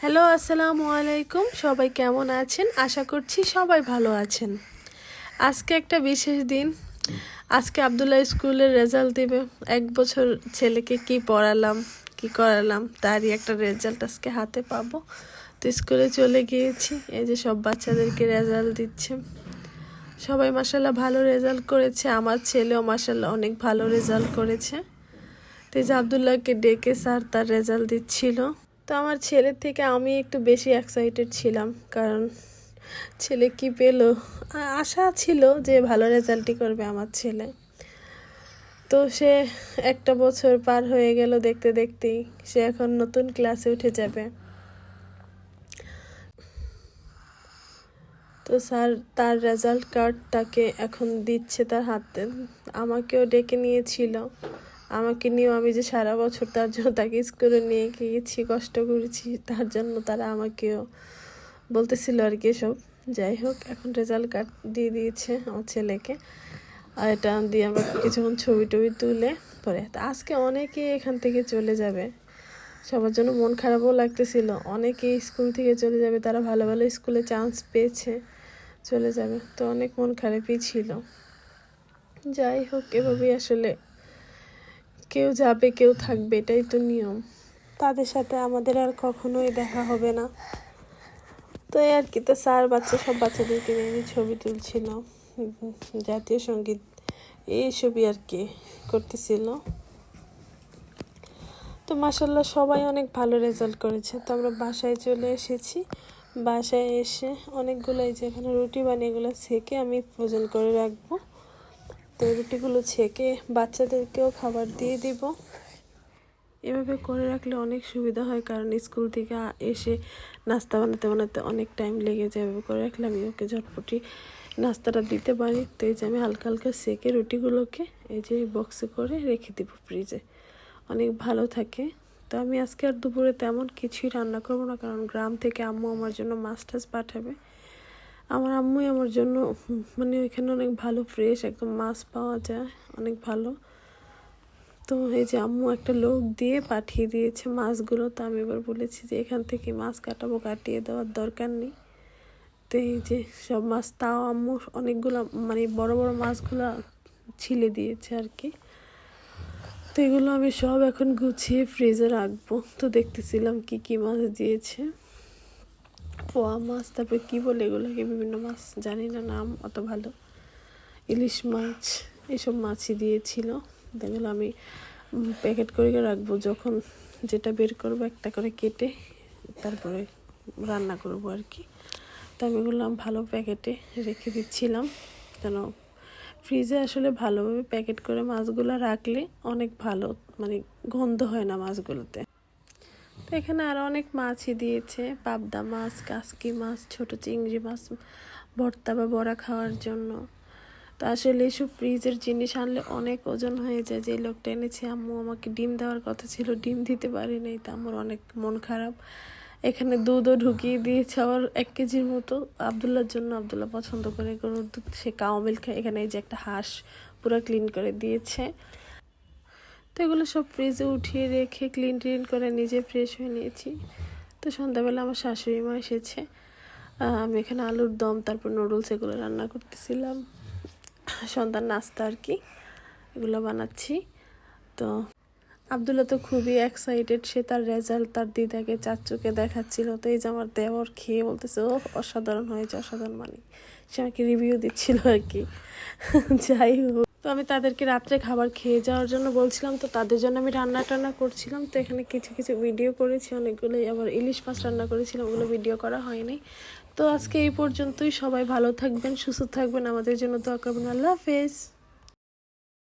Hello, আসসালামু আলাইকুম। সবাই কেমন আছেন? আশা করছি সবাই ভালো আছেন। আজকে একটা বিশেষ দিন। আজকে আব্দুল্লাহ স্কুলের রেজাল্ট দেবে। 1 বছর ছেলেকে কি পড়ালাম, কি করালাম, তারই একটা রেজাল্ট আজকে হাতে পাবো। তো স্কুলে চলে গিয়েছি। এই যে সব বাচ্চাদেরকে রেজাল্ট দিচ্ছে। সবাই মাশাল্লাহ ভালো রেজাল্ট করেছে। আমার ছেলেও মাশাল্লাহ অনেক ভালো রেজাল্ট করেছে। তো এই যে আব্দুল্লাহকে ডেকে স্যার তার রেজাল্ট দিচ্ছিল। তো আমার ছেলের থেকে আমি একটু বেশি এক্সাইটেড ছিলাম, কারণ ছেলে কি পেলো, আশা ছিল যে ভালো রেজাল্টই করবে আমার ছেলে। তো সে 1 বছর পার হয়ে গেল দেখতে দেখতেই, সে এখন নতুন ক্লাসে উঠে যাবে। তো স্যার তার রেজাল্ট কার্ড তাকে এখন দিচ্ছে তার হাতে। আমাকেও ডেকে নিয়েছিল, আমাকে নিয়েও আমি যে সারা বছর তার জন্য তাকে স্কুলে নিয়ে গিয়েছি, কষ্ট করেছি, তার জন্য তারা আমাকেও বলতেছিল আর কি সব। যাই হোক, এখন রেজাল্ট কার্ড দিয়ে দিয়েছে আমার ছেলেকে। আর এটা দিয়ে আমরা কিছুক্ষণ ছবি টবি তুলে পরে আজকে অনেকে এখান থেকে চলে যাবে। সবার জন্য মন খারাপও লাগতেছিল, অনেকেই স্কুল থেকে চলে যাবে, তারা ভালো ভালো স্কুলে চান্স পেয়েছে, চলে যাবে। তো অনেক মন খারাপই ছিল। যাই হোক, এভাবেই আসলে কেউ যাবে কেউ থাকবে, এটাই তো নিয়ম। তাদের সাথে আমাদের আর কখনোই দেখা হবে না। তো এই আর কি। তো স্যার সব বাচ্চাদেরকে নিয়ে ছবি তুলছিল, জাতীয় সঙ্গীত এইসবই আর কি করতেছিল। তো মাশাল্লাহ সবাই অনেক ভালো রেজাল্ট করেছে। তো আমরা বাসায় চলে এসেছি। বাসায় এসে অনেকগুলো এই যে এখানে রুটি বানিয়ে এগুলো ছেঁকে আমি ফ্রোজেন করে রাখবো। তো রুটিগুলো ছেঁকে বাচ্চাদেরকেও খাবার দিয়ে দিব। এভাবে করে রাখলে অনেক সুবিধা হয়, কারণ স্কুল থেকে এসে নাস্তা বানাতে বানাতে অনেক টাইম লেগে যায়। এভাবে করে রাখলে আমি ওকে ঝটপটি নাস্তাটা দিতে পারি। তো এই যে আমি হালকা হালকা সেকে রুটিগুলোকে এই যে বক্সে করে রেখে দিব ফ্রিজে, অনেক ভালো থাকে। তো আমি আজকে আর দুপুরে তেমন কিছুই রান্না করবো না, কারণ গ্রাম থেকে আম্মু আমার জন্য মাছ টাছ পাঠাবে। আমার আম্মুই আমার জন্য মানে ওইখানে অনেক ভালো ফ্রেশ একদম মাছ পাওয়া যায়, অনেক ভালো। তো এই যে আম্মু একটা লোক দিয়ে পাঠিয়ে দিয়েছে মাছগুলো। তো আমি এবার বলেছি যে এখান থেকে মাছ কাটাবো, কাটিয়ে দেওয়ার দরকার নেই। তো এই যে সব মাছ, তাও আম্মু অনেকগুলো মানে বড় বড় মাছগুলো ছিলে দিয়েছে আর কি। তো এগুলো আমি সব এখন গুছিয়ে ফ্রিজে রাখবো। তো দেখতেছিলাম কি কি মাছ দিয়েছে, পোয়া মাছ, তারপরে কী বলে এগুলোকে, বিভিন্ন মাছ জানি না নাম অত ভালো, ইলিশ মাছ, এসব মাছই দিয়েছিল। এগুলো আমি প্যাকেট করে রাখবো, যখন যেটা বের করবো একটা করে কেটে তারপরে রান্না করবো আর কি। তো আমি এগুলো ভালো প্যাকেটে রেখে দিচ্ছিলাম, যেন ফ্রিজে আসলে ভালোভাবে প্যাকেট করে মাছগুলো রাখলে অনেক ভালো, মানে গন্ধ হয় না মাছগুলোতে। তো এখানে আরও অনেক মাছই দিয়েছে, পাবদা মাছ, কাসকি মাছ, ছোট চিংড়ি মাছ ভর্তা বা বড়া খাওয়ার জন্য। তো আসলে এসব ফ্রিজের জিনিস আনলে অনেক ওজন হয়ে যায়। যে লোকটা এনেছে, আম্মু আমাকে ডিম দেওয়ার কথা ছিল, ডিম দিতে পারিনি, তো আমার অনেক মন খারাপ। এখানে দুধও ঢুকিয়ে দিয়েছে আবার 1 কেজির মতো আবদুল্লার জন্য। আবদুল্লাহ পছন্দ করে গরুর দুধ, সে কাউ মিল্ক খায়। এখানে এই যে একটা হাঁস পুরো ক্লিন করে দিয়েছে। তো এগুলো সব ফ্রিজে উঠিয়ে রেখে ক্লিন করে নিজে ফ্রেশ হয়ে নিয়েছি। তো সন্ধ্যাবেলা আমার শাশুড়ি মা এসেছে, আমি এখানে আলুর দম তারপর নুডলস এগুলো রান্না করতেছিলাম, সন্ধ্যার নাস্তা আর কি, এগুলো বানাচ্ছি। তো আবদুল্লাহ তো খুবই এক্সাইটেড, সে তার রেজাল্ট তার দিদাকে চাচুকে দেখাচ্ছিল। তো এই যে আমার দেওর খেয়ে বলতেছে ও অসাধারণ হয়েছে, অসাধারণ, মানে সে আমাকে রিভিউ দিচ্ছিল আর কি। যাই হোক, তো আমি তাদেরকে রাত্রে খাবার খেয়ে যাওয়ার জন্য বলছিলাম, তো তাদের জন্য আমি রান্না টান্না করছিলাম। তো এখানে কিছু কিছু ভিডিও করেছি, অনেকগুলোই, আবার ইলিশ মাছ রান্না করেছিলাম, ওগুলো ভিডিও করা হয়নি। তো আজকে এই পর্যন্তই। সবাই ভালো থাকবেন, সুস্থ থাকবেন, আমাদের জন্য দোয়া করবেন। আল্লাহ হাফেজ।